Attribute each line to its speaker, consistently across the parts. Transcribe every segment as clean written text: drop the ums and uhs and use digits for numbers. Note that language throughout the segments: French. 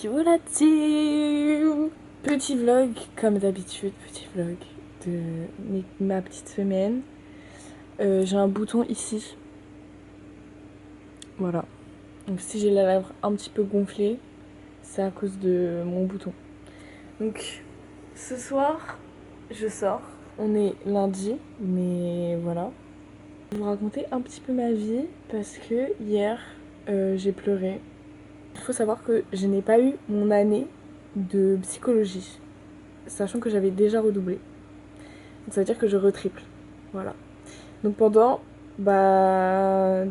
Speaker 1: Yo la team! Petit vlog, comme d'habitude, petit vlog de ma petite semaine. J'ai un bouton ici. Voilà. Donc si j'ai la lèvre un petit peu gonflée, c'est à cause de mon bouton. Donc ce soir, je sors. On est lundi, mais voilà. Je vais vous raconter un petit peu ma vie parce que hier, j'ai pleuré. Il faut savoir que je n'ai pas eu mon année de psychologie, sachant que j'avais déjà redoublé. Donc ça veut dire que je retriple. Voilà. Donc pendant un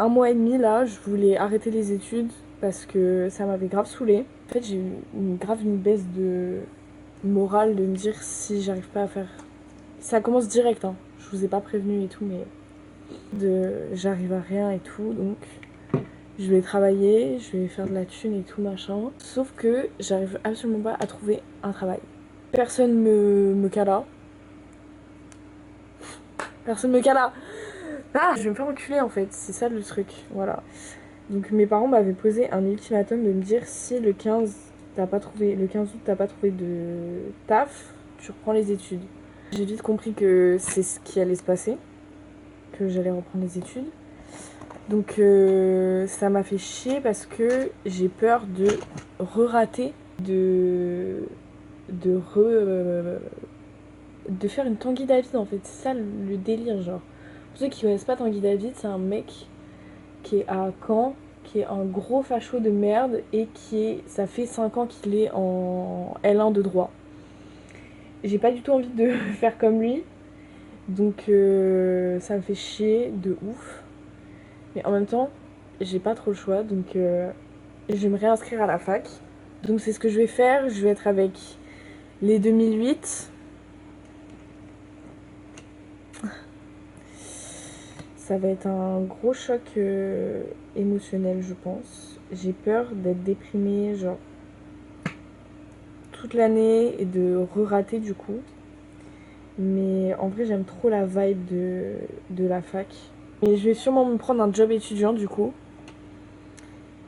Speaker 1: mois et demi là, je voulais arrêter les études parce que ça m'avait grave saoulée. En fait, j'ai eu une baisse de morale de me dire si j'arrive pas à faire. Ça commence direct, hein. Je vous ai pas prévenu et tout, mais j'arrive à rien et tout, donc je vais travailler, je vais faire de la thune et tout machin. Sauf que j'arrive absolument pas à trouver un travail. Personne me cala. Personne me cala. Ah, je vais me faire enculer en fait, c'est ça le truc, voilà. Donc mes parents m'avaient posé un ultimatum de me dire si le 15 le 15 août t'as pas trouvé de taf, tu reprends les études. J'ai vite compris que c'est ce qui allait se passer, que j'allais reprendre les études. Donc ça m'a fait chier parce que j'ai peur de re-rater, de faire une Tanguy David en fait, c'est ça le délire genre. Pour ceux qui connaissent pas Tanguy David, c'est un mec qui est à Caen, qui est un gros facho de merde et ça fait 5 ans qu'il est en L1 de droit. J'ai pas du tout envie de faire comme lui, donc ça me fait chier de ouf. Mais en même temps, j'ai pas trop le choix, donc je vais me réinscrire à la fac. Donc c'est ce que je vais faire, je vais être avec les 2008. Ça va être un gros choc émotionnel, je pense. J'ai peur d'être déprimée, genre, toute l'année et de re-rater du coup. Mais en vrai, j'aime trop la vibe de la fac. Et je vais sûrement me prendre un job étudiant du coup.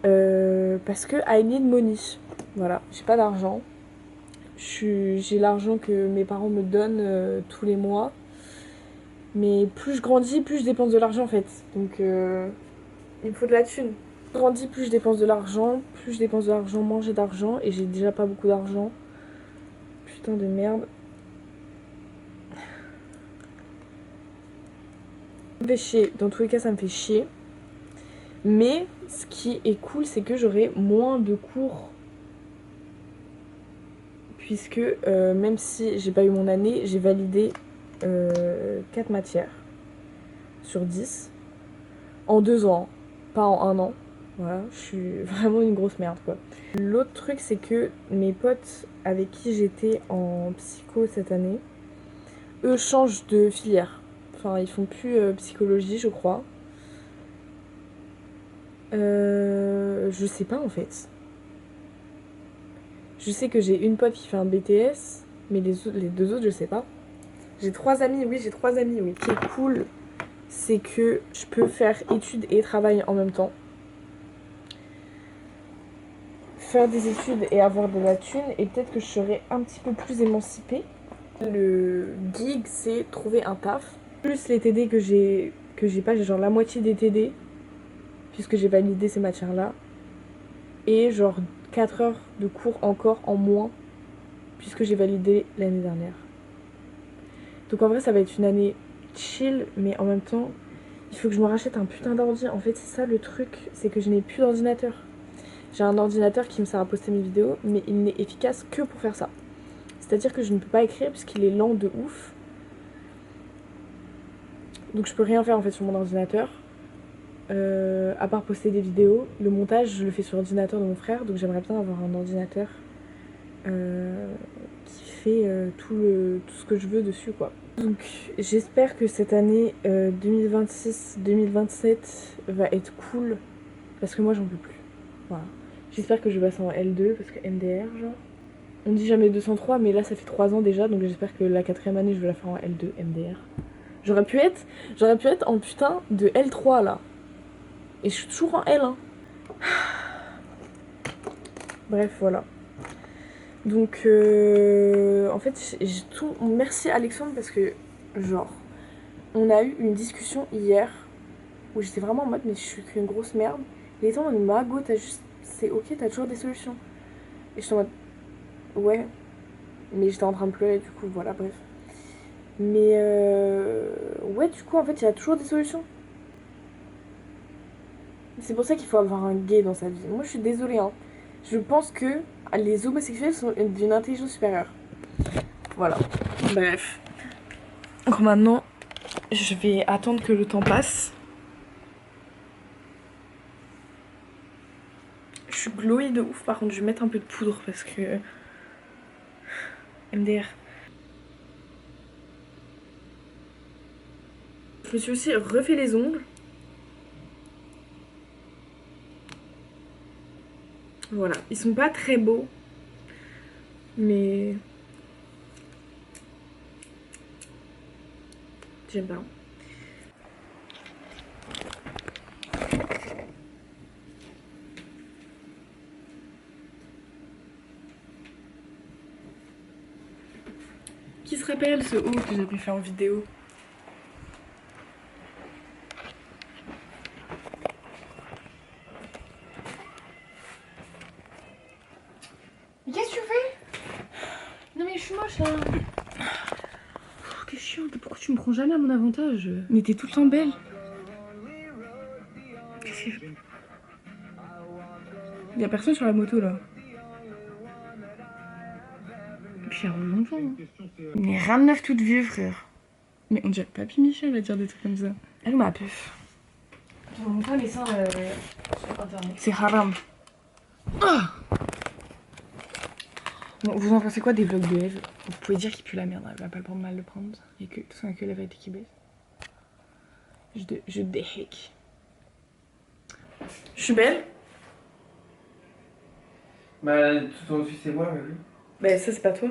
Speaker 1: Parce que I need money. Voilà, j'ai pas d'argent. J'ai l'argent que mes parents me donnent tous les mois. Mais plus je grandis, plus je dépense de l'argent en fait. Donc il me faut de la thune. Plus je grandis, plus je dépense de l'argent. Plus je dépense de l'argent, moins j'ai d'argent. Et j'ai déjà pas beaucoup d'argent. Putain de merde. Ça me fait chier. Dans tous les cas, ça me fait chier. Mais ce qui est cool, c'est que j'aurai moins de cours. Puisque même si j'ai pas eu mon année, j'ai validé 4 matières sur 10 en 2 ans, pas en 1 an. Voilà, je suis vraiment une grosse merde quoi. L'autre truc, c'est que mes potes avec qui j'étais en psycho cette année, eux changent de filière. Enfin, ils font plus psychologie, je crois. Je sais pas en fait. Je sais que j'ai une pote qui fait un BTS, mais les deux autres, je sais pas. J'ai 3 amis, oui, j'ai 3 amis, oui. Ce qui est cool, c'est que je peux faire études et travail en même temps. Faire des études et avoir de la thune, et peut-être que je serai un petit peu plus émancipée. Le gig, c'est trouver un taf. Plus les TD que j'ai pas, j'ai genre la moitié des TD, puisque j'ai validé ces matières-là. Et genre 4 heures de cours encore en moins, puisque j'ai validé l'année dernière. Donc en vrai, ça va être une année chill, mais en même temps, il faut que je me rachète un putain d'ordi. En fait, c'est ça le truc, c'est que je n'ai plus d'ordinateur. J'ai un ordinateur qui me sert à poster mes vidéos, mais il n'est efficace que pour faire ça. C'est-à-dire que je ne peux pas écrire puisqu'il est lent de ouf. Donc je peux rien faire en fait sur mon ordinateur. À part poster des vidéos. Le montage, je le fais sur l'ordinateur de mon frère, donc j'aimerais bien avoir un ordinateur qui fait tout ce que je veux dessus quoi. Donc j'espère que cette année 2026-2027 va être cool parce que moi j'en peux plus. Voilà. J'espère que je vais passer en L2 parce que MDR genre. On dit jamais 203 mais là ça fait 3 ans déjà donc j'espère que la 4ème année je vais la faire en L2 MDR. J'aurais pu être en putain de L3 là. Et je suis toujours en L1. Bref, voilà. Donc, en fait, j'ai tout. Merci Alexandre parce que, genre, on a eu une discussion hier où j'étais vraiment en mode, mais je suis qu'une grosse merde. Il était en mode, Margot, t'as juste. C'est ok, t'as toujours des solutions. Et j'étais en mode, ouais. Mais j'étais en train de pleurer, du coup, voilà, bref. Mais, ouais, du coup, en fait, il y a toujours des solutions. C'est pour ça qu'il faut avoir un gay dans sa vie. Moi, je suis désolée, hein. Je pense que les homosexuels sont d'une intelligence supérieure. Voilà. Bref. Donc maintenant, je vais attendre que le temps passe. Je suis glowy de ouf. Par contre, je vais mettre un peu de poudre parce que... MDR. Je me suis aussi refait les ongles. Voilà. Ils sont pas très beaux. Mais... j'aime bien. Qui se rappelle ce haut que j'avais fait en vidéo?
Speaker 2: Mais qu'est-ce que tu fais? Non mais je suis moche là.
Speaker 1: T'es chiante, pourquoi tu me prends jamais à mon avantage? Mais t'es tout le temps belle. Qu'est-ce qu'il fait? Y'a personne sur la moto là. Puis y'a longtemps. Hein.
Speaker 2: Mais rien de neuf toute vieux frère.
Speaker 1: Mais on dirait Papy Michel à dire des trucs comme ça.
Speaker 2: Elle m'a puff.
Speaker 1: Tu montres pas les seins sur internet.
Speaker 2: C'est haram.
Speaker 1: Ah bon, vous en pensez quoi des vlogs de Eve? Vous pouvez dire qu'il pue la merde, elle va pas le prendre mal le prendre. Et que de toute façon, il y a que la vérité qui baisse. Je déhèque. Je suis belle?
Speaker 3: Bah, tout au-dessus, c'est moi, mais oui.
Speaker 1: Bah, ça, c'est pas toi.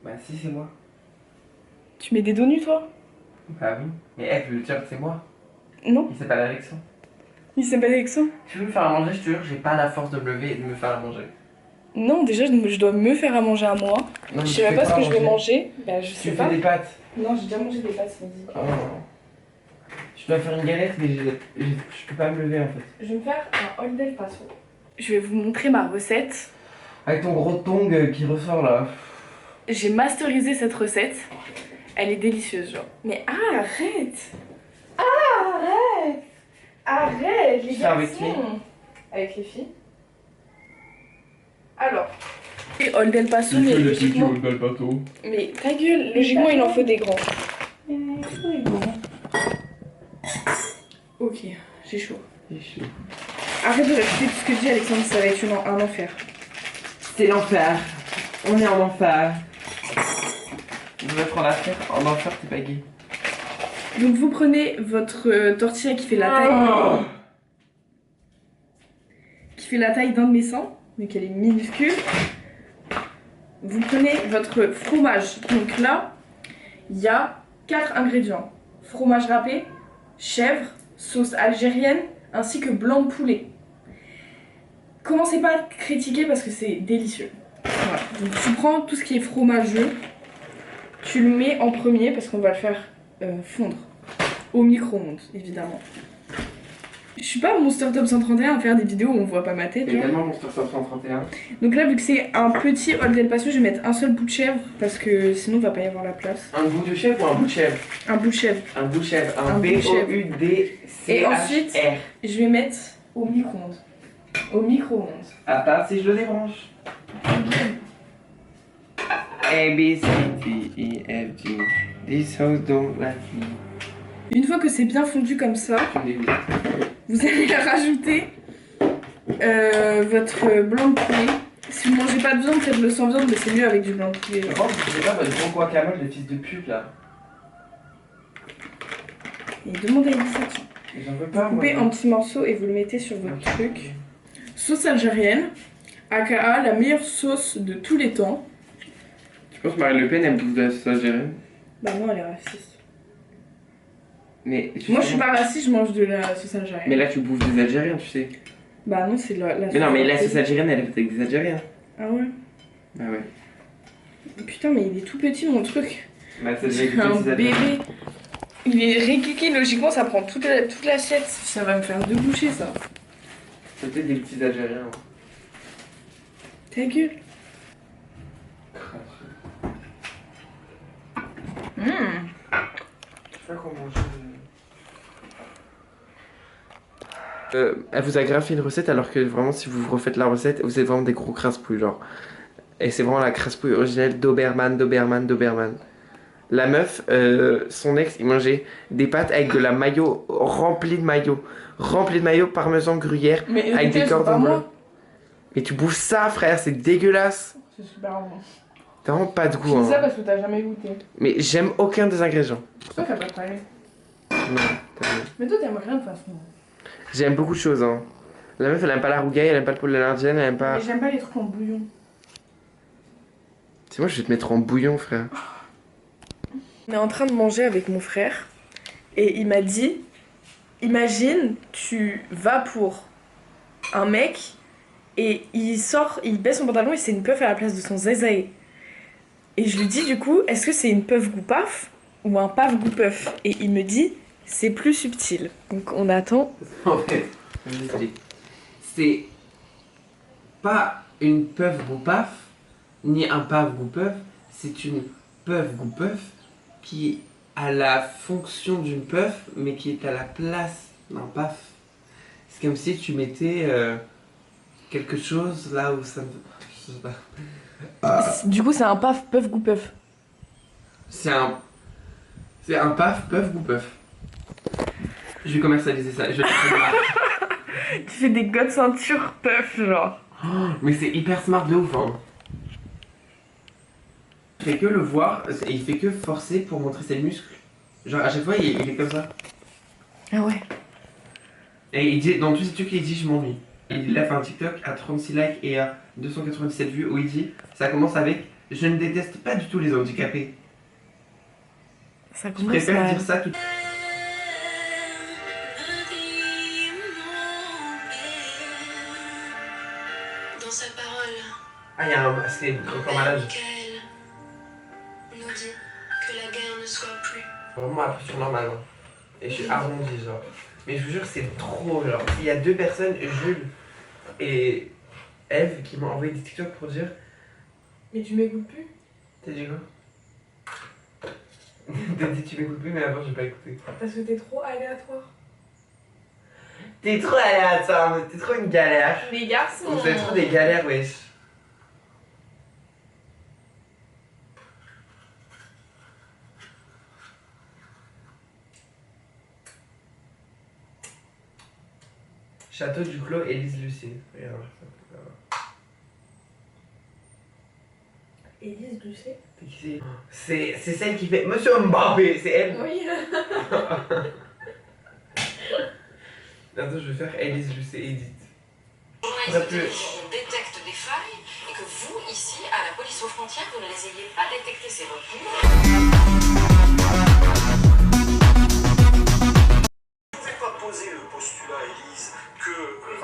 Speaker 3: Bah, si, c'est moi.
Speaker 1: Tu mets des dos nus, toi?
Speaker 3: Bah oui. Mais Eve, le tien, c'est moi.
Speaker 1: Non?
Speaker 3: Il s'appelle Alexandre.
Speaker 1: Il s'appelle Alexandre?
Speaker 3: Tu veux me faire à manger, je te jure, j'ai pas la force de me lever et de me faire à manger.
Speaker 1: Non, déjà, je dois me faire à manger à moi.
Speaker 3: Non, mais
Speaker 1: Je
Speaker 3: tu
Speaker 1: sais même
Speaker 3: fais
Speaker 1: pas ce
Speaker 3: quoi
Speaker 1: que
Speaker 3: à
Speaker 1: je vais manger. Bah, je
Speaker 3: Tu
Speaker 1: sais
Speaker 3: fais
Speaker 1: pas.
Speaker 3: des pâtes.
Speaker 1: Non, j'ai déjà mangé des pâtes ce midi.
Speaker 3: Oh. Je dois faire une galette, mais je peux pas me lever en fait.
Speaker 1: Je vais me faire un Old El Paso. Je vais vous montrer ma recette.
Speaker 3: Avec ton gros tong qui ressort là.
Speaker 1: J'ai masterisé cette recette. Elle est délicieuse, genre. Mais arrête! Arrête! Arrête, les
Speaker 3: Tu fais avec
Speaker 1: garçons! Avec les filles. Alors. Et Old El Paso, mais logiquement... Mais ta gueule, logiquement, il en faut des grands. Ok, j'ai chaud.
Speaker 3: C'est chaud.
Speaker 1: Arrête de répéter tout ce que dit Alexandre, ça va être un enfer.
Speaker 3: C'est l'enfer. On est en enfer. On va prendre l'affaire. En enfer, t'es pas gay.
Speaker 1: Donc vous prenez votre tortilla qui fait la taille... qui fait la taille d'un de mes seins, donc elle est minuscule. Vous prenez votre fromage. Donc là, il y a 4 ingrédients. Fromage râpé, chèvre, sauce algérienne, ainsi que blanc de poulet. Commencez pas à critiquer parce que c'est délicieux. Voilà. Donc tu prends tout ce qui est fromageux, tu le mets en premier parce qu'on va le faire fondre. Au micro-ondes, évidemment. Je suis pas Monster Top 131 à faire des vidéos où on voit pas ma tête.
Speaker 3: Également Monster 531.
Speaker 1: Donc là, vu que c'est un petit Old El Paso, je vais mettre un seul bout de chèvre parce que sinon, il va pas y avoir la place.
Speaker 3: Un bout de chèvre ou un bout de chèvre?
Speaker 1: Un bout de chèvre.
Speaker 3: Un bout de chèvre.
Speaker 1: Un
Speaker 3: Un
Speaker 1: bout de chèvre.
Speaker 3: B-O-U-D-C-H-R.
Speaker 1: Et ensuite, je vais mettre au micro-ondes. Au micro-ondes.
Speaker 3: À part si je le débranche. A, B, C, D, E, F, G. This house don't like me.
Speaker 1: Une fois que c'est bien fondu comme ça,
Speaker 3: Tu me dégoûtes.
Speaker 1: vous allez rajouter votre blanc de poulet. Si vous mangez pas de viande, faites-le sans viande, mais c'est mieux avec du blanc de poulet.
Speaker 3: Par contre, c'est pas votre bon guacamole, le fils de pute là.
Speaker 1: Et demandez à Elissa, tiens.
Speaker 3: J'en veux pas,
Speaker 1: Vous coupez
Speaker 3: moi.
Speaker 1: en petits morceaux et vous le mettez sur votre truc. Sauce algérienne, aka la meilleure sauce de tous les temps.
Speaker 3: Tu penses que Marine Le Pen aime bouffe de la sauce algérienne?
Speaker 1: Bah non, elle est raciste.
Speaker 3: Mais
Speaker 1: Moi je suis pas raciste, je mange de la sauce algérienne.
Speaker 3: Mais là tu bouffes des Algériens, tu sais.
Speaker 1: Bah non, c'est la
Speaker 3: Mais non, mais la
Speaker 1: sauce
Speaker 3: sauce algérienne, elle est faite avec des Algériens.
Speaker 1: Ah ouais?
Speaker 3: Ah ouais.
Speaker 1: Putain, mais il est tout petit mon truc.
Speaker 3: Bah, ça
Speaker 1: C'est un bébé. Il est réquiqué, logiquement ça prend toute l'assiette. Ça va me faire 2 bouchées ça.
Speaker 3: C'est peut-être des petits Algériens.
Speaker 1: Ta gueule.
Speaker 3: C'est ça qu'on mange. Elle vous a grave fait une recette alors que vraiment si vous refaites la recette vous êtes vraiment des gros crasse-pouilles genre. Et c'est vraiment la crasse-pouille originelle d'Oberman. La meuf, son ex il mangeait des pâtes avec de la mayo remplie de mayo parmesan gruyère
Speaker 1: Mais
Speaker 3: avec des cordons bleus.
Speaker 1: moi.
Speaker 3: Mais tu bouffes ça frère, c'est dégueulasse.
Speaker 1: C'est super bon.
Speaker 3: T'as vraiment pas de
Speaker 1: Je
Speaker 3: goût
Speaker 1: dis ça
Speaker 3: hein.
Speaker 1: parce que t'as jamais goûté.
Speaker 3: Mais j'aime aucun des ingrédients.
Speaker 1: Toi t'as pas parlé.
Speaker 3: Non, t'as raison.
Speaker 1: Mais toi t'aimes rien de toute façon.
Speaker 3: J'aime beaucoup de choses hein. La meuf elle aime pas la rougaille, elle aime pas le poulet à l'indienne, elle aime pas...
Speaker 1: Mais j'aime pas les trucs en bouillon.
Speaker 3: C'est moi je vais te mettre en bouillon frère.
Speaker 1: On est en train de manger avec mon frère et il m'a dit, imagine tu vas pour un mec et il sort, il baisse son pantalon et c'est une puff à la place de son zézaé. Et je lui dis du coup, est-ce que c'est une puff goût paf ou un paf goût puff? Et il me dit, c'est plus subtil. Donc on attend.
Speaker 3: En fait, je vous explique. C'est pas une puff goût paf, ni un paf goût puff, c'est une puff goût puff qui a la fonction d'une puff, mais qui est à la place d'un paf. C'est comme si tu mettais quelque chose là où ça ne... Je sais pas.
Speaker 1: Du coup c'est un paf puff goût puff.
Speaker 3: C'est un paf puff goût puff. Je vais commercialiser ça. Je vais le faire.
Speaker 1: Tu fais des gars de ceinture puff genre.
Speaker 3: Oh, mais c'est hyper smart de ouf hein. Il fait que le voir et il fait que forcer pour montrer ses muscles. Genre à chaque fois il est comme ça.
Speaker 1: Ah ouais.
Speaker 3: Et il dit, dans tous ces trucs il dit je m'ennuie. Il a fait un TikTok à 36 likes et à 297 vues où il dit ça commence avec je ne déteste pas du tout les handicapés.
Speaker 1: Ça
Speaker 3: Je
Speaker 1: commence
Speaker 3: préfère
Speaker 1: à...
Speaker 3: dire ça tout.
Speaker 4: Dans sa parole,
Speaker 3: Ah il y a un... c'est encore malade.
Speaker 4: Michael nous dit que la guerre ne soit plus.
Speaker 3: Vraiment appris sur normal hein. Et je suis arrondi genre. Mais je vous jure c'est trop genre. Il y a 2 personnes, Jules et Eve qui m'ont envoyé des TikTok pour dire.
Speaker 1: Mais tu m'écoutes plus?
Speaker 3: T'as dit quoi? T'as dit tu m'écoutes plus mais avant j'ai pas écouté.
Speaker 1: Parce que t'es trop aléatoire.
Speaker 3: T'es trop aléatoire, t'es trop une galère.
Speaker 1: Les garçons.
Speaker 3: Vous êtes trop des galères wesh. Château du Clos, Élise Lucet. Regarde ça.
Speaker 1: Élise Lucet.
Speaker 3: C'est celle qui fait Monsieur Mbappé, c'est elle.
Speaker 1: Oui.
Speaker 3: Attends, je vais faire Élise Lucet Edith.
Speaker 4: Journaliste de télévision détecte des failles et que vous, ici, à la police aux frontières, vous ne les ayez pas détectées ces reculs.
Speaker 5: Vous ne pouvez pas poser le postulat, Élise, que...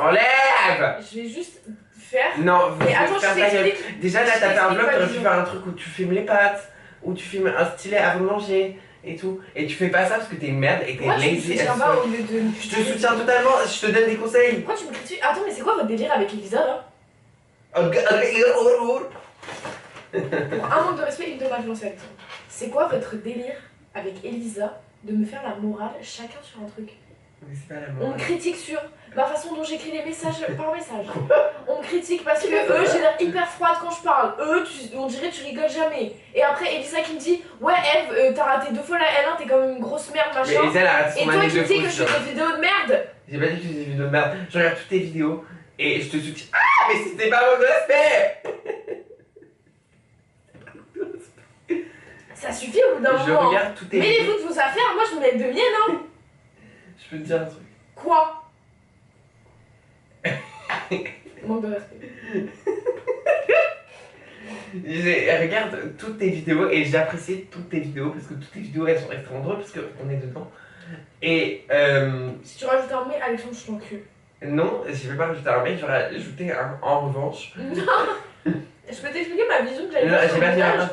Speaker 3: Enlève.
Speaker 1: Je vais juste faire.
Speaker 3: Non,
Speaker 1: Mais attends,
Speaker 3: faire
Speaker 1: je
Speaker 3: ta gueule.
Speaker 1: t'explique.
Speaker 3: Déjà là,
Speaker 1: Je
Speaker 3: t'as fait un
Speaker 1: t'explique
Speaker 3: vlog,
Speaker 1: pas
Speaker 3: t'aurais
Speaker 1: du
Speaker 3: pu
Speaker 1: tout.
Speaker 3: faire un truc où tu filmes les pâtes, où tu filmes un stylet avant de manger et tout. Et tu fais pas ça parce que t'es une merde et que t'es
Speaker 1: Pourquoi tu me
Speaker 3: lazy as
Speaker 1: soutiens pas
Speaker 3: fuck.
Speaker 1: au lieu de.
Speaker 3: Je te soutiens totalement, je te donne des conseils.
Speaker 1: Pourquoi tu me critiques? Attends, mais c'est quoi votre délire avec Elisa là? Pour un manque de respect, une dommage lancé avec toi. C'est quoi votre délire avec Elisa de me faire la morale chacun sur un truc?
Speaker 3: Mais c'est pas la
Speaker 1: On me
Speaker 3: morale.
Speaker 1: critique sur ma façon dont j'écris les messages par message. On me critique parce que eux, j'ai l'air hyper froide quand je parle. Eux, on dirait que tu rigoles jamais. Et après, Elisa qui me dit ouais, Eve, t'as raté 2 fois la L1, t'es comme une grosse merde,
Speaker 3: Mais
Speaker 1: machin.
Speaker 3: Elisa, elle a raté
Speaker 1: Et
Speaker 3: son
Speaker 1: toi
Speaker 3: année
Speaker 1: qui
Speaker 3: de
Speaker 1: me dis que
Speaker 3: foot,
Speaker 1: je fais
Speaker 3: genre.
Speaker 1: des vidéos de merde.
Speaker 3: J'ai pas dit que tu faisais des vidéos de merde. Je regarde toutes tes vidéos et je te soutiens. Ah, mais c'était pas mon respect.
Speaker 1: Ça suffit au bout d'un
Speaker 3: Je
Speaker 1: moment.
Speaker 3: regarde toutes tes
Speaker 1: Mais les
Speaker 3: vidéos.
Speaker 1: vous de vos affaires, moi je me mets de mienne, hein.
Speaker 3: Je peux te dire un truc.
Speaker 1: Quoi? Manque de respect.
Speaker 3: Regarde toutes tes vidéos et j'apprécie toutes tes vidéos parce que toutes tes vidéos elles sont extrêmement drôles parce qu'on est dedans. Et
Speaker 1: Si tu rajoutes un mais, Alexandre, je t'encule.
Speaker 3: Non, je vais pas rajouter un mec, je vais rajouter un en revanche.
Speaker 1: Non. Je peux t'expliquer ma vision que j'allais
Speaker 3: Non,
Speaker 1: faire
Speaker 3: j'ai
Speaker 1: sur
Speaker 3: pas
Speaker 1: le
Speaker 3: dit
Speaker 1: montage.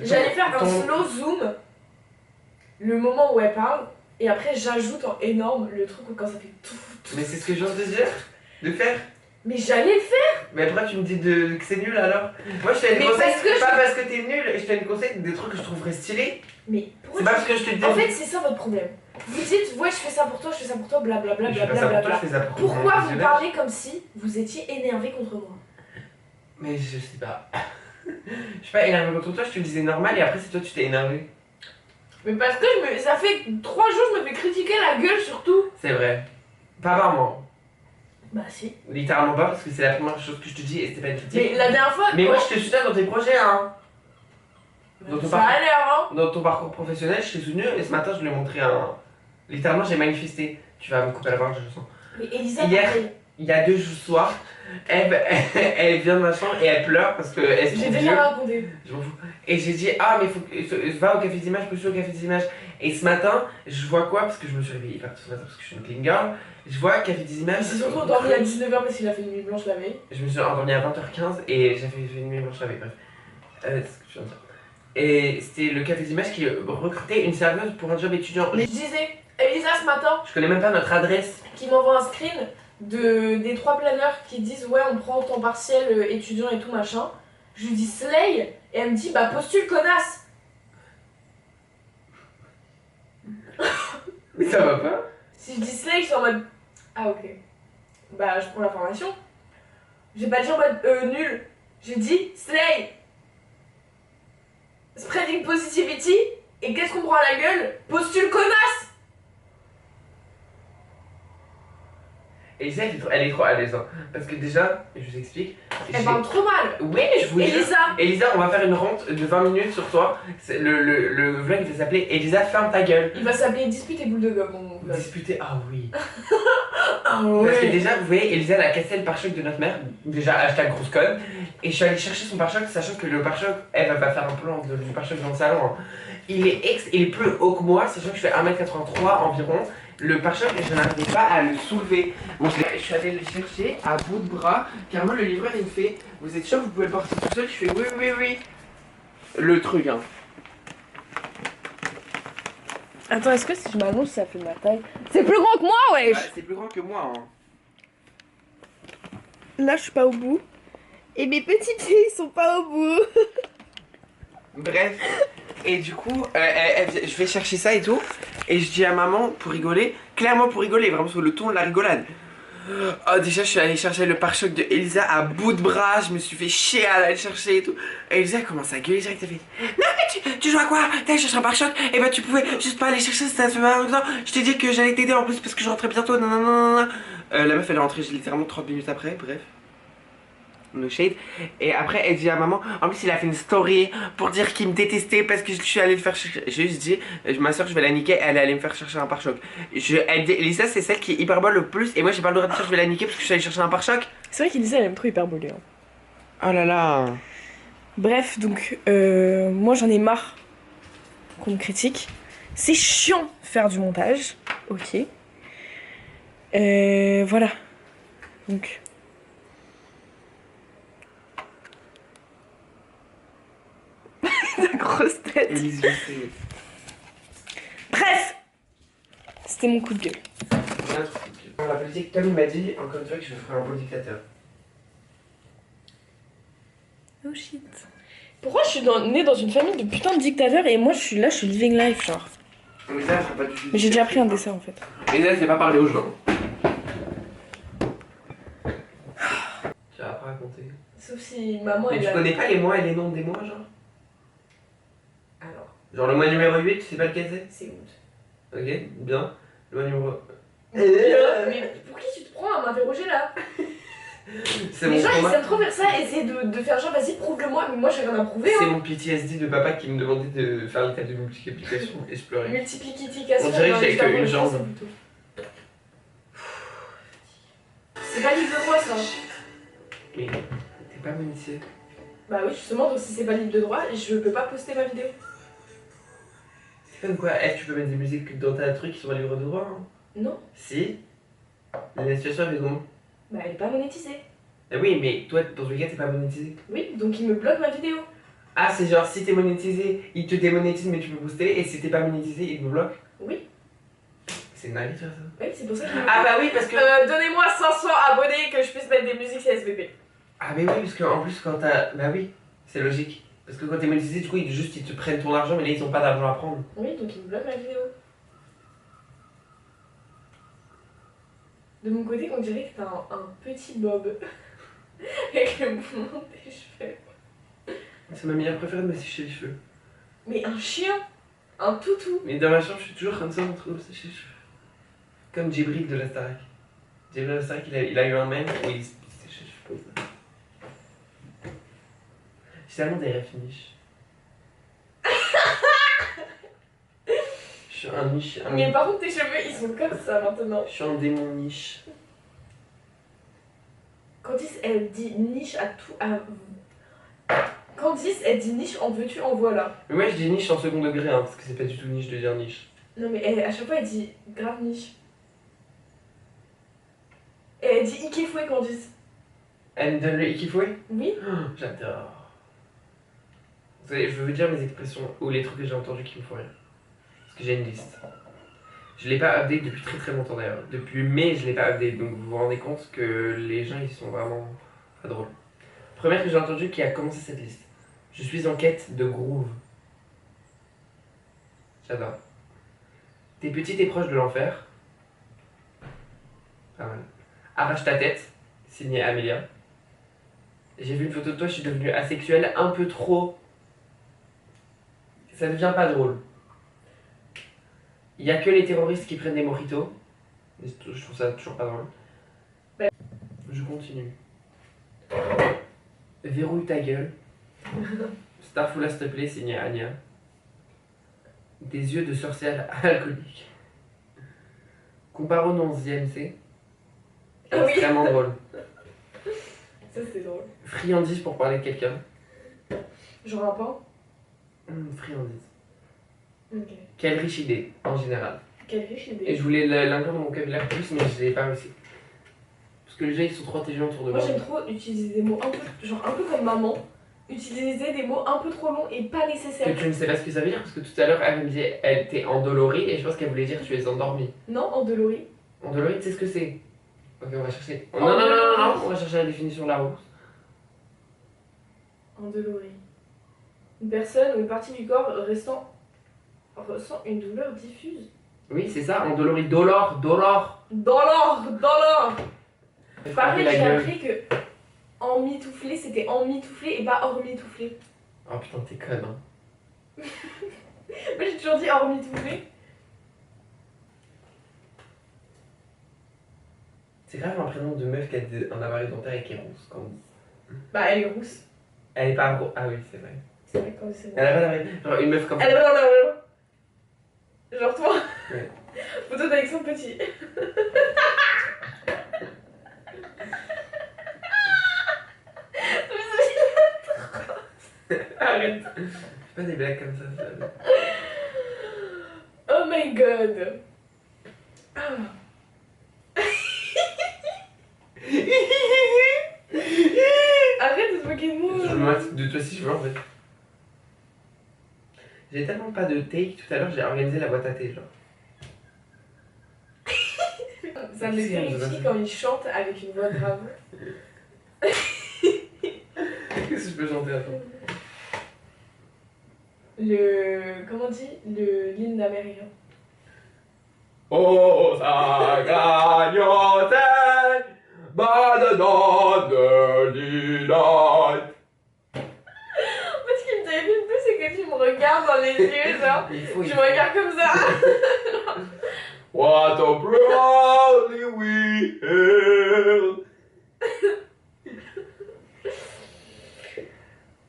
Speaker 1: J'allais faire un
Speaker 3: ton-
Speaker 1: slow zoom, le moment où elle parle, et après j'ajoute en énorme le truc où quand ça fait tout.
Speaker 3: Mais c'est ce que je viens de dire, de faire.
Speaker 1: Mais j'allais le faire.
Speaker 3: Mais pourquoi tu me dis que c'est nul alors? Moi je te donne
Speaker 1: Mais
Speaker 3: des conseils,
Speaker 1: parce que
Speaker 3: pas parce que t'es nul, je te donne des conseils des trucs que je trouverais stylés.
Speaker 1: Mais pourquoi
Speaker 3: C'est pas parce que je te dis.
Speaker 1: En fait, c'est ça votre problème. Vous dites, ouais, je fais ça pour toi, je fais ça pour toi, blablabla.
Speaker 3: je fais pas ça pour toi,
Speaker 1: Blablabla.
Speaker 3: je fais ça pour toi.
Speaker 1: Pourquoi vous parlez comme si vous étiez énervé contre moi?
Speaker 3: Mais je sais pas. Je suis pas énervé contre toi, je te le disais normal et après c'est toi tu t'es énervé.
Speaker 1: Mais parce que ça fait 3 jours je me fais critiquer la gueule surtout.
Speaker 3: C'est vrai. Pas vraiment.
Speaker 1: Bah si.
Speaker 3: Littéralement pas parce que c'est la première chose que je te dis et c'était pas une critique.
Speaker 1: Mais la dernière fois,
Speaker 3: Mais
Speaker 1: quand-
Speaker 3: moi je te soutiens dans tes projets hein. Dans ton
Speaker 1: ça
Speaker 3: parcours.
Speaker 1: a l'air hein.
Speaker 3: Dans ton parcours professionnel, je t'ai soutenu et ce matin je lui ai montré un. Littéralement j'ai manifesté. Tu vas me couper la parole, je le sens.
Speaker 1: Mais Elisa,
Speaker 3: Hier,
Speaker 1: pareil.
Speaker 3: il y a 2 soirs, elle vient de ma chambre et elle pleure parce qu'elle se
Speaker 1: J'ai
Speaker 3: trouve
Speaker 1: déjà
Speaker 3: vieux.
Speaker 1: raconté.
Speaker 3: Je m'en fous. Et j'ai dit, ah, mais faut que va au café d'image, je peux au café d'image. Et ce matin, je vois quoi? Parce que je me suis réveillée hyper tôt ce matin parce que je suis une clean girl. Je vois café des
Speaker 1: Il
Speaker 3: images.
Speaker 1: s'est surtout endormi à 19h parce qu'il a fait une nuit blanche la veille.
Speaker 3: Je me suis endormie à 20h15 et j'avais fait une nuit blanche la veille, bref. C'est ce que je viens de dire. Et c'était le café des images qui recrutait une serveuse pour un job étudiant.
Speaker 1: Mais je disais, Elisa ce matin,
Speaker 3: Je connais même pas notre adresse.
Speaker 1: qui m'envoie un screen des 3 planeurs qui disent ouais on prend temps partiel étudiant et tout machin. Je lui dis Slay et elle me dit bah postule connasse.
Speaker 3: Mais ça va pas?
Speaker 1: Si je dis Slay je suis en mode ah ok. Bah je prends la formation. J'ai pas dit en mode nul. J'ai dit Slay. Spreading positivity et qu'est-ce qu'on prend à la gueule? Postule connasse.
Speaker 3: Elisa, elle est trop à l'aise. Hein. Parce que déjà, je vous explique.
Speaker 1: Elle parle trop mal.
Speaker 3: Oui, mais je vous dis.
Speaker 1: Elisa.
Speaker 3: Elisa, on va faire une rente de 20 minutes sur toi. Le vlog va s'appeler Elisa, ferme ta gueule.
Speaker 1: Il va s'appeler Dispute et boule de gomme mon vlog.
Speaker 3: Disputer, ah oui.
Speaker 1: Ah
Speaker 3: Parce que déjà, vous voyez, Elisa, elle a cassé le pare-choc de notre mère. Déjà, hashtag grosse conne. Et je suis allée chercher son pare-choc, sachant que le pare-choc, elle va pas faire un plan du pare-choc dans le salon. Hein. Il est plus haut que moi, sachant que je fais 1m83 environ. Le pare-choc, je n'arrivais pas à le soulever. Bon, je suis allée le chercher à bout de bras. Carrément, le livreur, il me fait, vous êtes sûr que vous pouvez le porter tout seul? Je fais oui, oui, oui. Le truc, hein.
Speaker 1: Attends, est-ce que si je m'allonge, ça fait ma taille? C'est plus grand que moi, wesh!
Speaker 3: Ouais, c'est plus grand que moi, hein.
Speaker 1: Là, je suis pas au bout. Et mes petits pieds, ils sont pas au bout.
Speaker 3: Bref. Et du coup, je vais chercher ça et tout. Et je dis à maman, pour rigoler, clairement pour rigoler, vraiment sur le ton de la rigolade. Oh, déjà, je suis allée chercher le pare-choc de Elisa à bout de bras. Je me suis fait chier à aller le chercher et tout. Et Elisa commence à gueuler direct. Elle fait, non, mais tu joues à quoi? T'as cherché un pare-choc? Et bah, tu pouvais juste pas aller chercher, ça se fait pas longtemps. Je t'ai dit que j'allais t'aider en plus parce que je rentrais bientôt. Non, non, non, non. La meuf, elle est rentrée littéralement 30 minutes après. Bref. No shade. Et après elle dit à maman, en plus il a fait une story pour dire qu'il me détestait parce que je suis allée le faire chercher. J'ai juste dit, ma soeur je vais la niquer, elle est allée me faire chercher un pare-choc. Elisa c'est celle qui est hyperbole le plus et moi j'ai pas le droit de dire je vais la niquer parce que je suis allée chercher un pare-choc.
Speaker 1: C'est vrai qu'Elisa, elle aime trop hyperboler. Hein.
Speaker 3: Oh là là.
Speaker 1: Bref, donc, moi j'en ai marre qu'on me critique. C'est chiant faire du montage. Ok. Voilà. Donc. Ta grosse tête.
Speaker 3: Elise, je sais.
Speaker 1: Bref, c'était mon coup de gueule.
Speaker 3: La politique, comme il m'a dit, encore une fois que je ferai un bon dictateur.
Speaker 1: Oh shit. Pourquoi je suis née dans une famille de putain de dictateurs et moi je suis là, je suis living life genre.
Speaker 3: Mais ça, pas du tout.
Speaker 1: Mais j'ai déjà pris un dessin en fait.
Speaker 3: Mais là, je n'ai pas parlé aux gens. Tu vas pas raconter.
Speaker 1: Sauf si maman
Speaker 3: Mais
Speaker 1: elle
Speaker 3: tu
Speaker 1: a...
Speaker 3: connais pas les mois et les noms des mois, genre?
Speaker 1: Alors,
Speaker 3: Genre le mois numéro 8, tu sais pas lequel c'est?
Speaker 1: c'est août.
Speaker 3: Ok, bien. Le mois numéro.
Speaker 1: Mais pour qui tu te prends à m'interroger là?
Speaker 3: C'est
Speaker 1: Les
Speaker 3: mon
Speaker 1: gens ils
Speaker 3: trauma.
Speaker 1: aiment trop faire ça, essayer de faire genre vas-y prouve-le-moi, mais moi j'ai rien à prouver
Speaker 3: C'est
Speaker 1: hein.
Speaker 3: mon PTSD de papa qui me demandait de faire l'étape de multiplication et je pleurais.
Speaker 1: Multiplication.
Speaker 3: On dirait que j'ai
Speaker 1: dans
Speaker 3: qu'une
Speaker 1: le
Speaker 3: jambe.
Speaker 1: français, plutôt. C'est pas libre de droit ça.
Speaker 3: Mais t'es pas monétisé.
Speaker 1: Bah oui justement donc si c'est pas libre de droit, je peux pas poster ma vidéo.
Speaker 3: C'est comme quoi, tu peux mettre des musiques dans ta truc qui sont pas libres de droit hein?
Speaker 1: Non.
Speaker 3: Si, La situation avec comment?
Speaker 1: Bah, elle est pas monétisée.
Speaker 3: Ah oui, mais toi, dans tous les cas, t'es pas monétisé.
Speaker 1: Oui, donc il me bloque ma vidéo.
Speaker 3: Ah, c'est genre, si t'es monétisé, il te démonétise, mais tu peux booster, et si t'es pas monétisé, il te bloque.
Speaker 1: Oui,
Speaker 3: C'est dingue de faire ça.
Speaker 1: oui, c'est pour ça qu'il me
Speaker 3: Ah bah oui, parce que...
Speaker 1: donnez-moi 500 abonnés que je puisse mettre des musiques CSVP.
Speaker 3: Ah mais oui, parce qu'en plus, quand t'as... Bah oui, c'est logique. Parce que quand t'es monétisé, du coup, ils te prennent ton argent, mais là, ils ont pas d'argent à prendre.
Speaker 1: Oui, donc il me bloque ma vidéo. De mon côté, on dirait que t'as un petit bob. Avec le mouvement de tes cheveux.
Speaker 3: C'est ma manière préférée de me sécher les cheveux.
Speaker 1: Mais un chien, un toutou.
Speaker 3: Mais dans ma chambre, je suis toujours comme ça en train de me sécher les cheveux. Comme Djibril de la Starac. Djibril de la Starac, il a eu un mème où il se séchait les cheveux comme ça. J'ai tellement des rêves niches. Je suis un niche.
Speaker 1: Mais par contre, tes cheveux, ils sont comme ça maintenant.
Speaker 3: Je suis un démon niche.
Speaker 1: Candice, elle dit niche à tout. Candice, elle dit niche, en veux-tu, en voilà.
Speaker 3: Mais ouais, je dis niche en second degré, hein, parce que c'est pas du tout niche de dire niche.
Speaker 1: Non, mais à chaque fois, elle dit grave niche. Et elle dit ikefoué, Candice.
Speaker 3: Elle me donne le ikifoué?
Speaker 1: Oui.
Speaker 3: Oh, j'adore. Vous savez, je veux vous dire mes expressions ou les trucs que j'ai entendus qui me font rire. Parce que j'ai une liste. Je l'ai pas update depuis très très longtemps d'ailleurs. Depuis mai, je l'ai pas update, donc vous vous rendez compte que les gens ils sont vraiment pas drôles. Première que j'ai entendue qui a commencé cette liste. Je suis en quête de groove. J'adore. T'es petit et proche de l'enfer. Pas mal. Arrache ta tête, signé Amélia. J'ai vu une photo de toi, je suis devenue asexuelle un peu trop. Ça devient pas drôle. Il y a que les terroristes qui prennent des mojitos. Je trouve ça toujours pas drôle. Je continue. Verrouille ta gueule. Starfoula s'il te plaît, signé Anya. Des yeux de sorcière alcoolique. Compare au nom IMC.
Speaker 1: Ah oui.
Speaker 3: Extrêmement drôle.
Speaker 1: Ça, c'est drôle.
Speaker 3: Friandise pour parler de quelqu'un.
Speaker 1: Genre un pain.
Speaker 3: Friandise.
Speaker 1: Ok.
Speaker 3: Quelle riche idée, en général.
Speaker 1: Quelle riche idée.
Speaker 3: Et je voulais l'inclure dans mon vocabulaire plus, mais je l'ai pas réussi. Parce que les gens ils sont trop intelligents autour de
Speaker 1: Moi,
Speaker 3: moi.
Speaker 1: j'aime trop utiliser des mots un peu. Genre un peu comme maman. Utiliser des mots un peu trop longs et pas
Speaker 3: Que
Speaker 1: nécessaires.
Speaker 3: tu ne sais pas ce que ça veut dire, parce que tout à l'heure elle me disait elle était endolorie et je pense qu'elle voulait dire tu es endormie.
Speaker 1: Non, endolorie.
Speaker 3: Endolorie, tu sais ce que c'est? Ok, on va chercher. Oh, non, non, non, non, non, on va chercher la définition de la rousse.
Speaker 1: Endolorie. Une personne ou une partie du corps ressent une douleur diffuse.
Speaker 3: Oui, c'est ça, endolorie, dolor, dolor.
Speaker 1: Dolor. Pareil,
Speaker 3: La
Speaker 1: j'ai
Speaker 3: gueule.
Speaker 1: appris que emmitouflé, c'était emmitouflé et pas hormitouflé.
Speaker 3: Oh putain, t'es conne, hein.
Speaker 1: Moi, j'ai toujours dit hormitouflé.
Speaker 3: C'est grave un prénom de meuf qui a un appareil dentaire et qui est rousse, quand même.
Speaker 1: Bah, elle est rousse.
Speaker 3: Elle est pas rousse. Ah oui, c'est vrai.
Speaker 1: C'est vrai quand c'est bon.
Speaker 3: Elle a pas d'appareil. Genre une meuf comme
Speaker 1: Elle
Speaker 3: ça.
Speaker 1: est pas dans la genre toi.
Speaker 3: Ouais.
Speaker 1: Photo d'Alexandre Petit.
Speaker 3: Arrête. Fais pas des blagues comme ça.
Speaker 1: Oh my god. Ah. Arrête de te moquer de moi.
Speaker 3: Je me moque de toi si je veux en fait. J'ai tellement pas de take, tout à l'heure j'ai organisé la boîte à thé genre.
Speaker 1: Ça me terrifie quand il chante avec une voix grave.
Speaker 3: Qu'est-ce que je peux chanter à toi?
Speaker 1: Comment on dit? L'hymne américain.
Speaker 3: Oh, ça cagnotte, bad de delight.
Speaker 1: En fait, ce qui me terrifie le plus, c'est que tu me regardes dans les yeux, genre.
Speaker 3: Il faut,
Speaker 1: Tu me regardes comme ça.
Speaker 3: What a proudly we hail.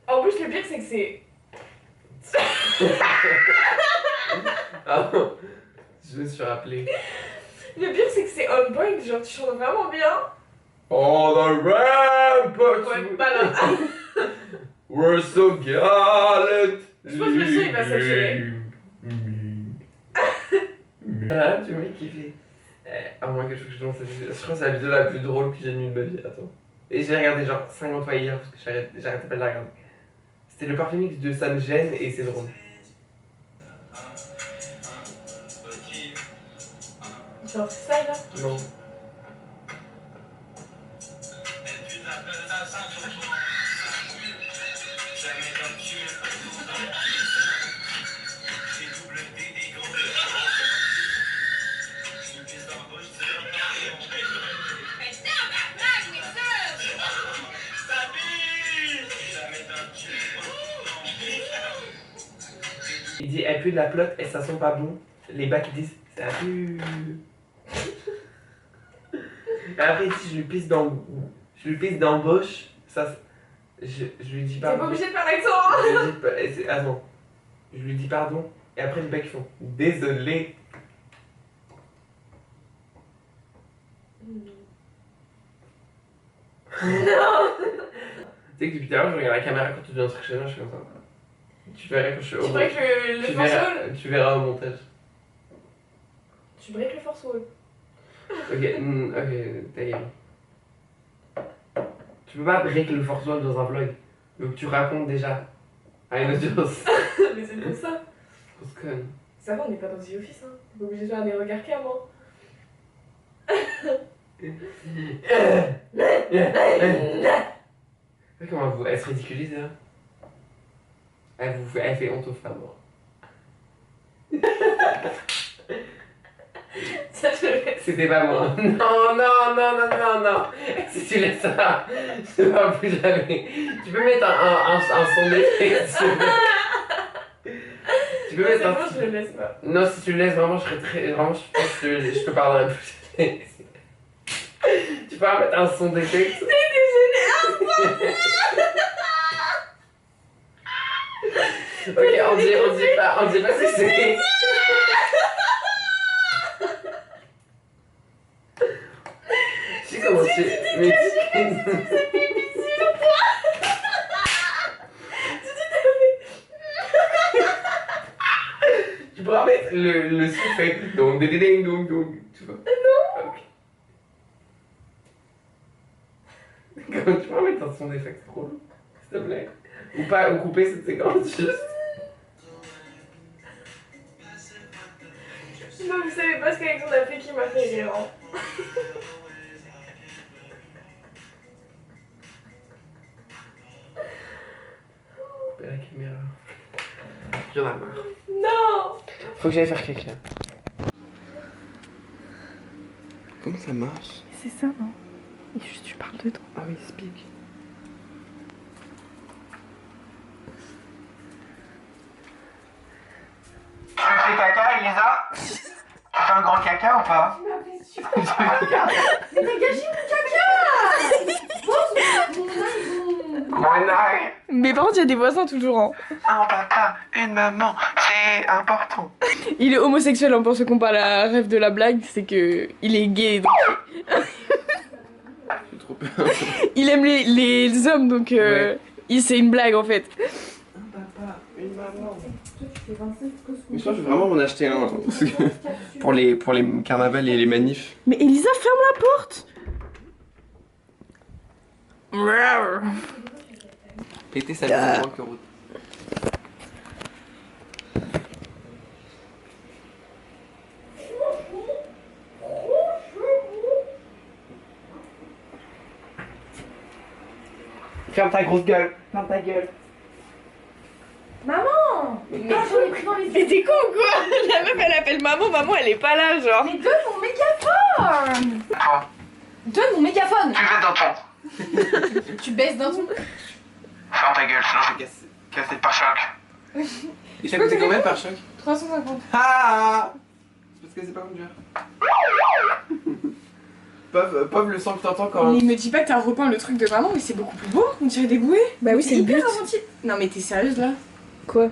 Speaker 1: En plus, le pire, c'est que c'est.
Speaker 3: Ah non, je me suis rappelé.
Speaker 1: Le pire, c'est que c'est on point, genre, tu chantes vraiment bien.
Speaker 3: All the ramparts
Speaker 1: Ouais, pas là.
Speaker 3: were so gallant.
Speaker 1: Je pense que le son, il va saturer.
Speaker 3: Ah, tu m'as kiffé. À moins que je lance cette vidéo. Je crois que c'est la vidéo la plus drôle que j'ai vue de ma vie. Attends. Et j'ai regardé genre 50 fois hier parce que j'arrêtais pas de la regarder. C'était le parfait mix de Ça me gêne et c'est drôle.
Speaker 1: Genre ça là.
Speaker 3: Non. Il dit elle pue de la plotte et ça sent pas bon. Les bacs ils disent ça pue. Et après il dit je lui pisse dans bouche. Ça je lui dis
Speaker 1: T'es
Speaker 3: pardon.
Speaker 1: pas obligé de faire l'accent hein.
Speaker 3: Je lui dis attends. Je lui dis pardon et après les bacs ils font désolé.
Speaker 1: Non.
Speaker 3: Tu sais que depuis tout à l'heure je regarde la caméra quand tu viens entrer chez moi, je fais comme ça. Tu verrais quand je suis au
Speaker 1: Tu breaks le
Speaker 3: tu
Speaker 1: force
Speaker 3: verras,
Speaker 1: wall.
Speaker 3: tu verras au montage.
Speaker 1: Tu breaks le force wall.
Speaker 3: Ok, ok, ta gueule. Tu peux pas break le force wall dans un vlog. Donc tu racontes déjà à une audience.
Speaker 1: Mais c'est pour ça.
Speaker 3: Grosse conne.
Speaker 1: Ça va, on n'est pas dans The Office, hein. T'es pas obligé de faire des regards cam, hein.
Speaker 3: Comment elle se ridiculise là. Elle fait honte aux femmes.
Speaker 1: Ça, je le laisse.
Speaker 3: C'était pas moi. Non. Si tu laisses ça, je ne vais plus jamais. Tu peux mettre un son d'effet. Tu peux mettre
Speaker 1: C'est
Speaker 3: un.
Speaker 1: bon, je le laisse pas.
Speaker 3: Non, si tu le laisses, vraiment, je serais très. Vraiment, je pense que je te parlerai plus. Tu peux mettre un son d'effet. Ok, on dit pas ce que c'est. Je sais comment tu. Mais tu pourras mettre le son fait. Donc, ding, donc, tu vois. Non. Ok. Comment tu pourras mettre un son d'effet trop lourd, s'il te plaît. Ou pas, ou couper cette séquence juste.
Speaker 1: Non, vous savez pas ce qu'Alexandre a fait qui m'a fait rire. Hein.
Speaker 3: Couper la caméra. J'en ai marre.
Speaker 1: Non.
Speaker 3: Faut que j'aille faire caca. Comment ça marche?
Speaker 1: C'est ça, non? Et juste tu parles dedans.
Speaker 3: Ah oui, speak. Tu fais caca, Elisa? Tu fais un grand caca ou pas?
Speaker 2: Mais t'as gâché mon caca.
Speaker 3: Mon œil.
Speaker 1: Mais par contre, il y a des voisins toujours. Hein.
Speaker 3: Un papa, une maman, c'est important.
Speaker 1: Il est homosexuel, hein, pour ceux qu'on parle à rêve de la blague, c'est que il est gay. Donc...
Speaker 3: J'ai trop peur.
Speaker 1: Il aime les hommes, donc
Speaker 3: Ouais.
Speaker 1: c'est une blague en fait.
Speaker 3: Un papa, une maman. Mais je crois que je vais vraiment m'en acheter un. Parce que pour les carnavals et les manifs.
Speaker 1: Mais Elisa, ferme la porte.
Speaker 3: Péter sa vie en que route. Ferme ta grosse gueule. Ferme ta gueule.
Speaker 2: Maman.
Speaker 1: Mais
Speaker 2: j'en ai pris dans les yeux.
Speaker 1: Mais t'es con ou quoi? La meuf elle appelle maman, elle est pas là genre.
Speaker 2: Mais donne mon mégaphone.
Speaker 3: Toi,
Speaker 2: Donne mon mégaphone.
Speaker 3: tu vas dans ton.
Speaker 2: Tu baisses d'un ton.
Speaker 3: Ferme ta gueule, sinon je vais casser le pare-choc. Et ça coûtait combien le pare-choc?
Speaker 2: 350.
Speaker 3: Ah! C'est parce que c'est pas mon dur. Pauvre le son que t'entends quand.
Speaker 1: Mais me dis pas que t'as repeint le truc de maman, mais c'est beaucoup plus beau, on dirait des bouées. Bah oui, c'est le but. Non mais t'es sérieuse là? Quoi?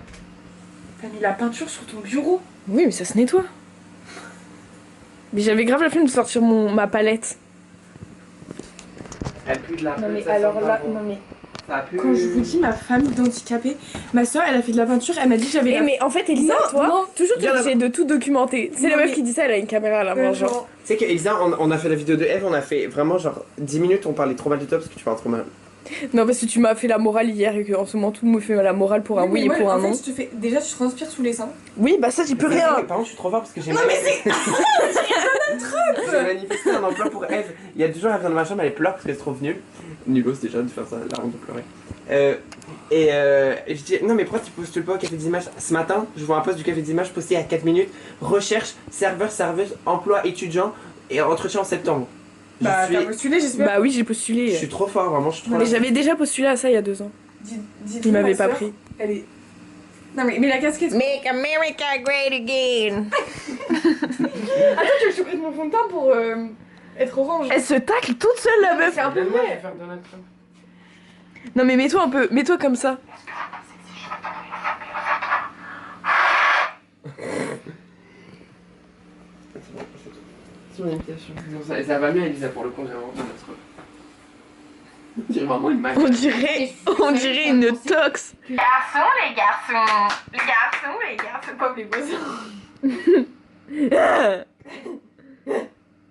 Speaker 1: T'as mis la peinture sur ton bureau. Oui, mais ça se nettoie. Mais j'avais grave la flemme de sortir ma palette.
Speaker 3: Elle pue de la
Speaker 1: Non mais
Speaker 3: ça
Speaker 1: alors
Speaker 3: sent
Speaker 1: là,
Speaker 3: pas bon.
Speaker 1: non mais
Speaker 3: Ça a pu...
Speaker 2: Quand je vous dis ma famille d'handicapés, ma soeur elle a fait de la peinture, elle m'a dit que j'avais la...
Speaker 1: mais en fait, Elisa,
Speaker 2: Non,
Speaker 1: toi,
Speaker 2: non.
Speaker 1: toujours tu
Speaker 3: Viens
Speaker 1: essaies de tout documenter. C'est la
Speaker 2: Non,
Speaker 1: meuf
Speaker 2: mais-
Speaker 1: qui dit ça, elle a une caméra à la main, genre.
Speaker 3: Tu sais que Elisa, on a fait la vidéo de Eve, on a fait vraiment genre 10 minutes, on parlait trop mal de toi parce que tu parles trop mal.
Speaker 1: Non, parce que tu m'as fait la morale hier et qu'en ce moment tout me fait la morale pour un oui et
Speaker 2: mais
Speaker 1: pour
Speaker 2: moi,
Speaker 1: un
Speaker 2: en
Speaker 1: non.
Speaker 2: fait, je te fais... Déjà, tu transpires sous les seins.
Speaker 1: Oui, bah ça, j'y peux rien.
Speaker 3: Par contre, je suis trop fort parce que j'ai
Speaker 2: Non, mais c'est...
Speaker 3: J'ai manifesté un emploi pour Eve. Il y a 2 jours, elle vient de ma chambre, elle pleure parce qu'elle se trouve nulle. Nulos déjà de faire ça, la honte de pleurer. Et je dis non mais pourquoi tu postules pas au café des images? Ce matin je vois un post du café des images posté à 4 minutes. Recherche serveur, serveuse, emploi étudiant et entretien en septembre.
Speaker 2: Bah,
Speaker 3: je
Speaker 2: t'as
Speaker 3: suis,
Speaker 2: postulé, j'espère.
Speaker 1: Bah oui, j'ai
Speaker 3: je
Speaker 1: postulé.
Speaker 3: suis trop fort, vraiment, je suis trop
Speaker 1: Mais
Speaker 3: là.
Speaker 1: j'avais déjà postulé à ça il y a 2 ans.
Speaker 2: Dites-lui,
Speaker 1: Il m'avait
Speaker 2: ma
Speaker 1: pas
Speaker 2: sœur,
Speaker 1: pris.
Speaker 2: Elle est... Non mais la casquette...
Speaker 1: Make America great again.
Speaker 2: Attends, tu veux que je te prête mon fond de teint pour être orange?
Speaker 1: Elle se tacle toute seule la meuf.
Speaker 2: C'est un peu
Speaker 3: Donne-moi, je
Speaker 2: vrai.
Speaker 3: vais faire Donald Trump.
Speaker 1: Non mais mets-toi un peu, mets-toi comme ça.
Speaker 3: Sur l'imitation. Non, ça va mieux Elisa pour le coup, j'ai vraiment Donald Trump. On dirait vraiment une maquette.
Speaker 1: On dirait une tox.
Speaker 2: Garçons, les garçons. Les garçons, les garçons. Pas les voisins.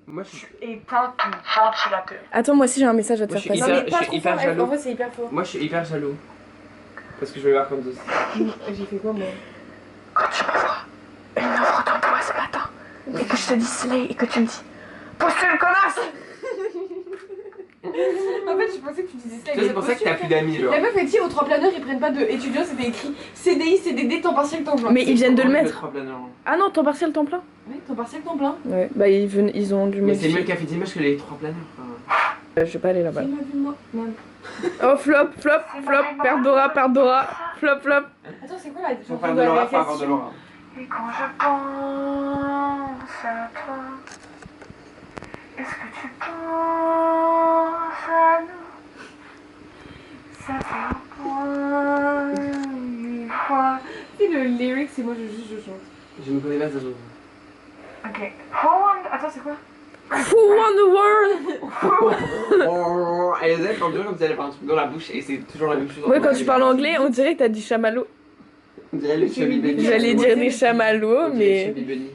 Speaker 3: Moi je suis...
Speaker 2: Éteins ton ventilateur.
Speaker 1: Attends, moi aussi j'ai un message à te
Speaker 3: Moi,
Speaker 1: faire
Speaker 3: je suis
Speaker 1: passer.
Speaker 3: hyper- je suis hyper jaloux.
Speaker 2: En vrai, c'est hyper fort.
Speaker 3: Moi je suis hyper jaloux. Parce que je vais voir comme ça.
Speaker 2: J'ai fait quoi, moi?
Speaker 1: Quand tu m'envoies une offre d'emploi ce matin et que je te dis Slay et que tu me dis postule connasse.
Speaker 2: En fait, je pensais que tu disais ça.
Speaker 3: C'est pour ça que t'as plus d'amis genre.
Speaker 2: La meuf, elle dit aux 3 planeurs, ils prennent pas de étudiants, c'était écrit CDI, CDD, temps partiel, temps plein.
Speaker 1: Mais ils viennent de le
Speaker 3: Vraiment,
Speaker 1: mettre.
Speaker 3: trois planeurs.
Speaker 1: Ah non, temps partiel, temps plein.
Speaker 2: Ouais, temps partiel, temps plein.
Speaker 1: Ouais, bah ils ont dû
Speaker 3: Mais c'est le
Speaker 1: modifier.
Speaker 3: même café d'image que les 3 planeurs. Enfin,
Speaker 1: Je vais pas aller là-bas.
Speaker 2: Qui m'a vu, moi? Merde.
Speaker 1: Oh flop, flop, flop, perdora, perdora, flop, flop.
Speaker 2: Attends, c'est quoi la
Speaker 3: faut faire de l'aura, faut avoir de l'aura.
Speaker 2: Et quand je pense à toi, est-ce que tu penses à nous? Ça fait un point, une fois. Et le lyric, c'est moi, je chante.
Speaker 3: Je ne connais pas ça.
Speaker 2: Ok. Hold. Attends, c'est quoi?
Speaker 1: Who won the world?
Speaker 3: Oh, elle est quand comme si elle avait un truc dans la bouche et c'est toujours la même chose.
Speaker 1: Ouais, quand tu parles anglais, on dirait que t'as dit chamallow.
Speaker 3: On dirait le chubby bunny.
Speaker 1: J'allais dire des chamallows, mais.
Speaker 3: Chubby bunny.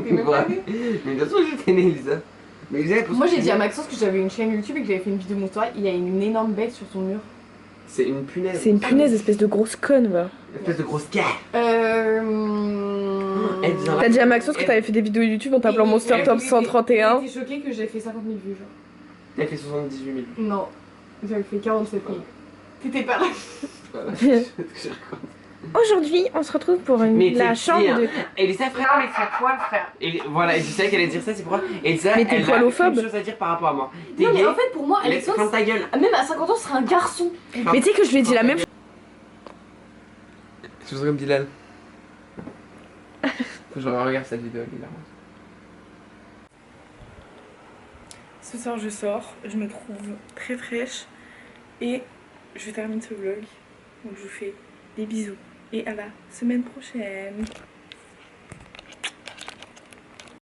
Speaker 2: T'es même pas
Speaker 3: Ouais.
Speaker 2: né.
Speaker 3: Mais de toute façon, j'étais née, Elisa. Mais Elisa, elle pose
Speaker 2: Moi j'ai
Speaker 3: plus
Speaker 2: dit à
Speaker 3: de-
Speaker 2: Maxence que j'avais une chaîne YouTube et que j'avais fait une vidéo de mon histoire. Il y a une énorme bête sur son mur.
Speaker 3: C'est une punaise.
Speaker 1: C'est une punaise, espèce de grosse conne, va.
Speaker 3: Une espèce de grosse cat.
Speaker 2: Elle
Speaker 1: T'as dit à Maxence que t'avais fait des vidéos YouTube en t'appelant Monster Top 131.
Speaker 2: J'étais choquée que j'ai fait 50 000 vues, genre.
Speaker 3: Elle fait 78 000.
Speaker 2: Non, j'avais fait 47 000. T'étais pas là.
Speaker 3: Voilà.
Speaker 1: Aujourd'hui, on se retrouve pour
Speaker 3: Mais
Speaker 1: la
Speaker 3: t'es
Speaker 1: chambre
Speaker 3: pire.
Speaker 1: de.
Speaker 3: Elisa, frère.
Speaker 2: mais c'est toi le frère.
Speaker 3: Et voilà, et je savais qu'elle allait dire ça, c'est pourquoi Elisa,
Speaker 1: Mais t'es
Speaker 3: elle a
Speaker 1: poilophobe.
Speaker 3: aucune chose à dire par rapport à moi. T'es
Speaker 2: Non, mais
Speaker 3: gay,
Speaker 2: en fait, pour moi,
Speaker 3: laisse
Speaker 2: Alexandre,
Speaker 3: ferme ta gueule.
Speaker 2: même à 50 ans, ce serait un garçon.
Speaker 1: Mais tu sais que je lui ai dit la même chose.
Speaker 3: Je comme Dylan. Faut que je regarde cette vidéo, évidemment.
Speaker 1: Ce soir, je sors, je me trouve très fraîche et je termine ce vlog. Donc, je vous fais des bisous et à la semaine prochaine.